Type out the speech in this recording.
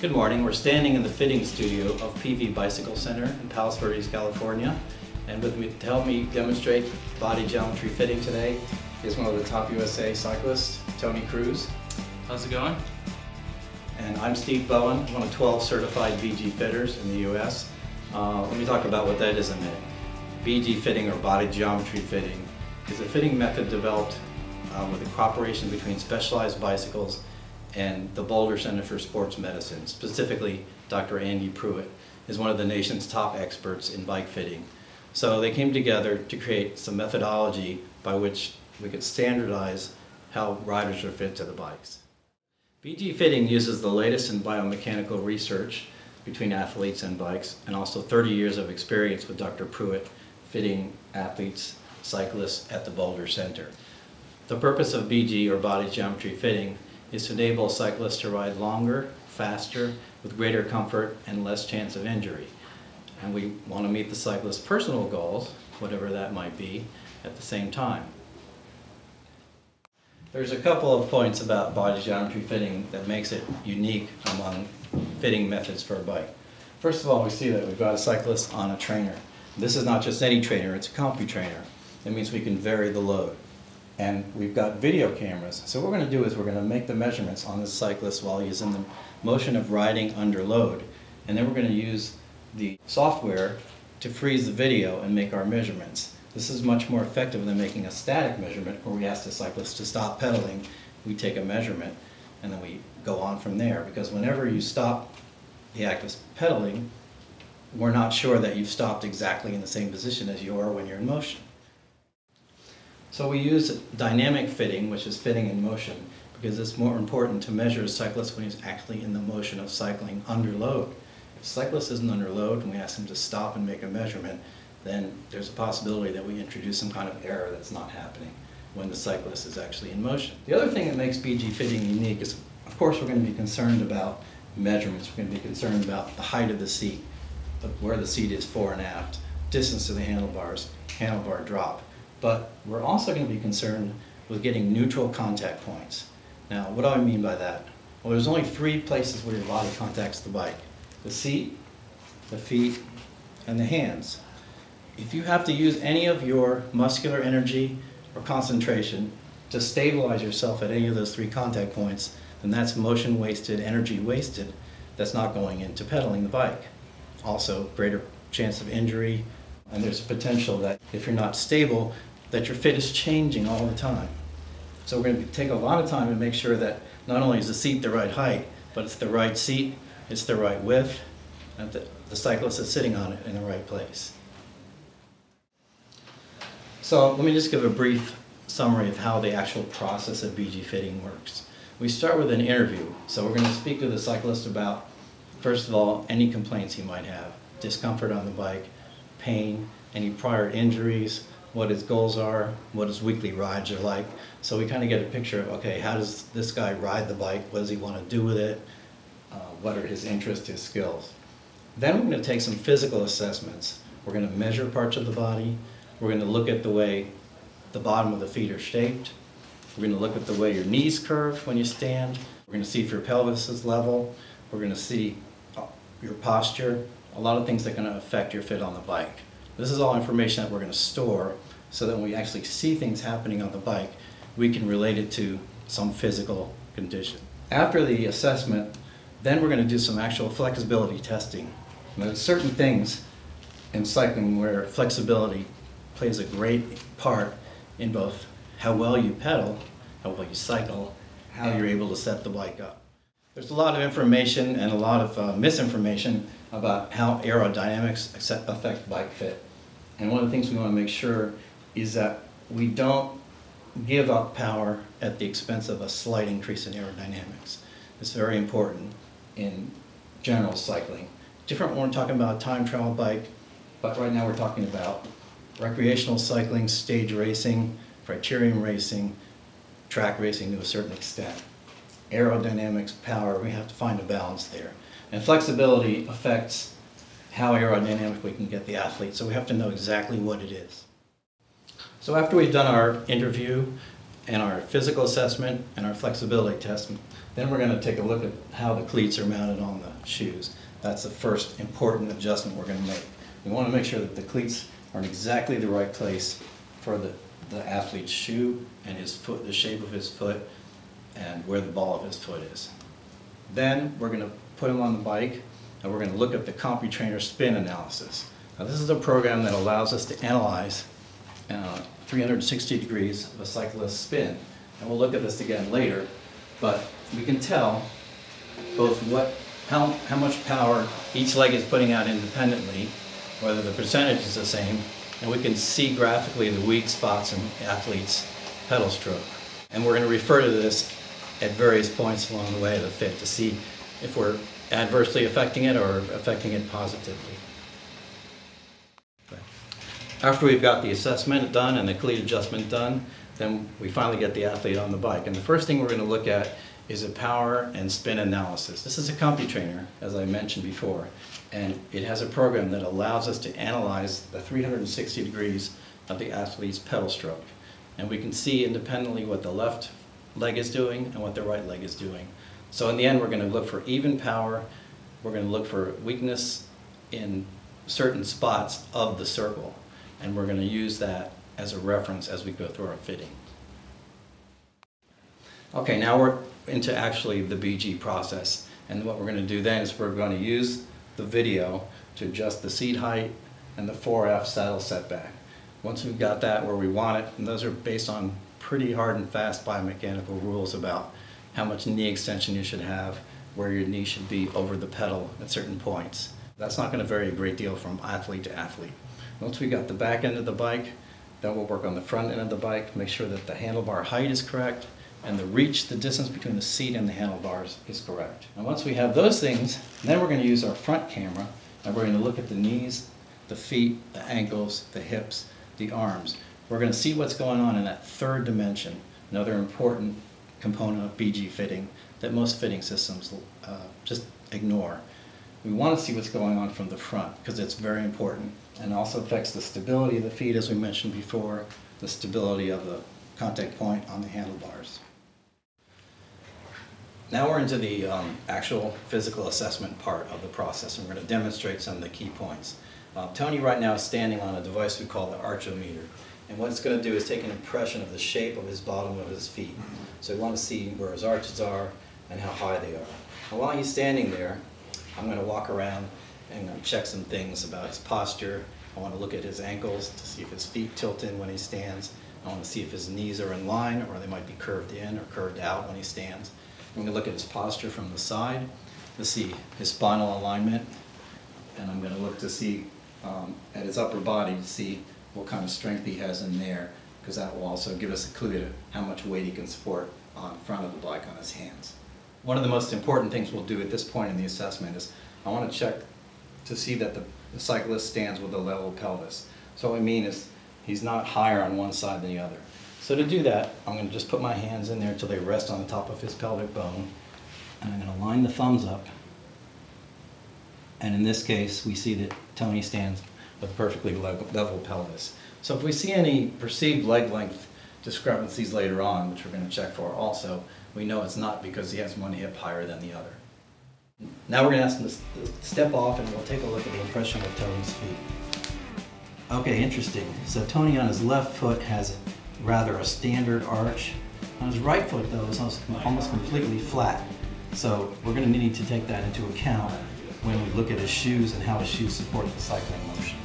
Good morning. We're standing in the fitting studio of PV Bicycle Center in Palos Verdes, California. And with me to help me demonstrate body geometry fitting today is one of the top USA cyclists, Tony Cruz. How's it going? And I'm Steve Bowen, one of 12 certified BG fitters in the US. Let me talk about what that is in a minute. BG fitting, or body geometry fitting, is a fitting method developed with a cooperation between Specialized Bicycles and the Boulder Center for Sports Medicine. Specifically, Dr. Andy Pruitt is one of the nation's top experts in bike fitting. So they came together to create some methodology by which we could standardize how riders are fit to the bikes. BG fitting uses the latest in biomechanical research between athletes and bikes, and also 30 years of experience with Dr. Pruitt fitting athletes, cyclists at the Boulder Center. The purpose of BG, or body geometry fitting, is to enable cyclists to ride longer, faster, with greater comfort and less chance of injury. And we want to meet the cyclist's personal goals, whatever that might be, at the same time. There's a couple of points about body geometry fitting that makes it unique among fitting methods for a bike. First of all, we see that we've got a cyclist on a trainer. This is not just any trainer, it's a CompuTrainer. That means we can vary the load. And we've got video cameras. So what we're going to do is we're going to make the measurements on this cyclist while he's in the motion of riding under load. And then we're going to use the software to freeze the video and make our measurements. This is much more effective than making a static measurement where we ask the cyclist to stop pedaling, we take a measurement, and then we go on from there. Because whenever you stop the act of pedaling, we're not sure that you've stopped exactly in the same position as you are when you're in motion. So we use dynamic fitting, which is fitting in motion, because it's more important to measure a cyclist when he's actually in the motion of cycling under load. If a cyclist isn't under load and we ask him to stop and make a measurement, then there's a possibility that we introduce some kind of error that's not happening when the cyclist is actually in motion. The other thing that makes BG fitting unique is, of course, we're going to be concerned about measurements. We're going to be concerned about the height of the seat, where the seat is fore and aft, distance to the handlebars, handlebar drop. But we're also going to be concerned with getting neutral contact points. Now, what do I mean by that? Well, there's only 3 places where your body contacts the bike: the seat, the feet, and the hands. If you have to use any of your muscular energy or concentration to stabilize yourself at any of those 3 contact points, then that's motion wasted, energy wasted, that's not going into pedaling the bike. Also, greater chance of injury, and there's a potential that if you're not stable, that your fit is changing all the time. So we're going to take a lot of time to make sure that not only is the seat the right height, but it's the right seat, it's the right width, and the cyclist is sitting on it in the right place. So let me just give a brief summary of how the actual process of BG fitting works. We start with an interview. So we're going to speak to the cyclist about, first of all, any complaints he might have: discomfort on the bike, pain, any prior injuries, what his goals are, what his weekly rides are like. So we kind of get a picture of, okay, how does this guy ride the bike? What does he want to do with it? What are his interests, his skills? Then we're going to take some physical assessments. We're going to measure parts of the body. We're going to look at the way the bottom of the feet are shaped. We're going to look at the way your knees curve when you stand. We're going to see if your pelvis is level. We're going to see your posture. A lot of things that are going to affect your fit on the bike. This is all information that we're going to store so that when we actually see things happening on the bike, we can relate it to some physical condition. After the assessment, then we're going to do some actual flexibility testing. Now, there's certain things in cycling where flexibility plays a great part in both how well you pedal, how well you cycle, how you're able to set the bike up. There's a lot of information and a lot of misinformation about how aerodynamics affect bike fit. And one of the things we want to make sure is that we don't give up power at the expense of a slight increase in aerodynamics. It's very important in general cycling. Different when we're talking about a time trial bike, but right now we're talking about recreational cycling, stage racing, criterium racing, track racing to a certain extent. Aerodynamics, power, we have to find a balance there. And flexibility affects how aerodynamic we can get the athlete, so we have to know exactly what it is. So after we've done our interview and our physical assessment and our flexibility test, Then we're going to take a look at how the cleats are mounted on the shoes. That's the first important adjustment we're going to make. We want to make sure that the cleats are in exactly the right place for the athlete's shoe and his foot, the shape of his foot, and where the ball of his foot is. Then we're going to put him on the bike, and we're going to look at the CompuTrainer spin analysis. Now this is a program that allows us to analyze 360 degrees of a cyclist's spin. And we'll look at this again later, but we can tell both how much power each leg is putting out independently, whether the percentage is the same, and we can see graphically the weak spots in the athlete's pedal stroke. And we're going to refer to this at various points along the way of the fit to see if we're adversely affecting it or affecting it positively. After we've got the assessment done and the cleat adjustment done, then we finally get the athlete on the bike. And the first thing we're going to look at is a power and spin analysis. This is a CompuTrainer, as I mentioned before, and it has a program that allows us to analyze the 360 degrees of the athlete's pedal stroke. And we can see independently what the left leg is doing and what the right leg is doing. So in the end, we're going to look for even power. We're going to look for weakness in certain spots of the circle. And we're going to use that as a reference as we go through our fitting. Okay, now we're into actually the BG process. And what we're going to do then is we're going to use the video to adjust the seat height and the 4F saddle setback. Once we've got that where we want it, and those are based on pretty hard and fast biomechanical rules about how much knee extension you should have, where your knee should be over the pedal at certain points. That's not going to vary a great deal from athlete to athlete. Once we got the back end of the bike, then we'll work on the front end of the bike, make sure that the handlebar height is correct, and the reach, the distance between the seat and the handlebars is correct. And once we have those things, then we're going to use our front camera, and we're going to look at the knees, the feet, the ankles, the hips, the arms. We're going to see what's going on in that third dimension, another important component of BG fitting that most fitting systems just ignore. We want to see what's going on from the front because it's very important and also affects the stability of the feet, as we mentioned before, the stability of the contact point on the handlebars. Now we're into the actual physical assessment part of the process, and we're going to demonstrate some of the key points. Tony right now is standing on a device we call the archometer, and what it's going to do is take an impression of the shape of his bottom of his feet. So we want to see where his arches are and how high they are. And while he's standing there, I'm going to walk around and check some things about his posture. I want to look at his ankles to see if his feet tilt in when he stands. I want to see if his knees are in line or they might be curved in or curved out when he stands. I'm going to look at his posture from the side to see his spinal alignment, and I'm going to look to see at his upper body to see what kind of strength he has in there, because that will also give us a clue to how much weight he can support on front of the bike on his hands. One of the most important things we'll do at this point in the assessment is I want to check to see that the cyclist stands with a level pelvis. So what I mean is he's not higher on one side than the other. So to do that, I'm going to just put my hands in there until they rest on the top of his pelvic bone, and I'm going to line the thumbs up. And in this case, we see that Tony stands with a perfectly level pelvis. So if we see any perceived leg length discrepancies later on, which we're going to check for also, we know it's not because he has one hip higher than the other. Now we're going to ask him to step off, and we'll take a look at the impression of Tony's feet. Okay, interesting. So Tony on his left foot has rather a standard arch. On his right foot, though, is almost completely flat. So we're going to need to take that into account when we look at his shoes and how his shoes support the cycling motion.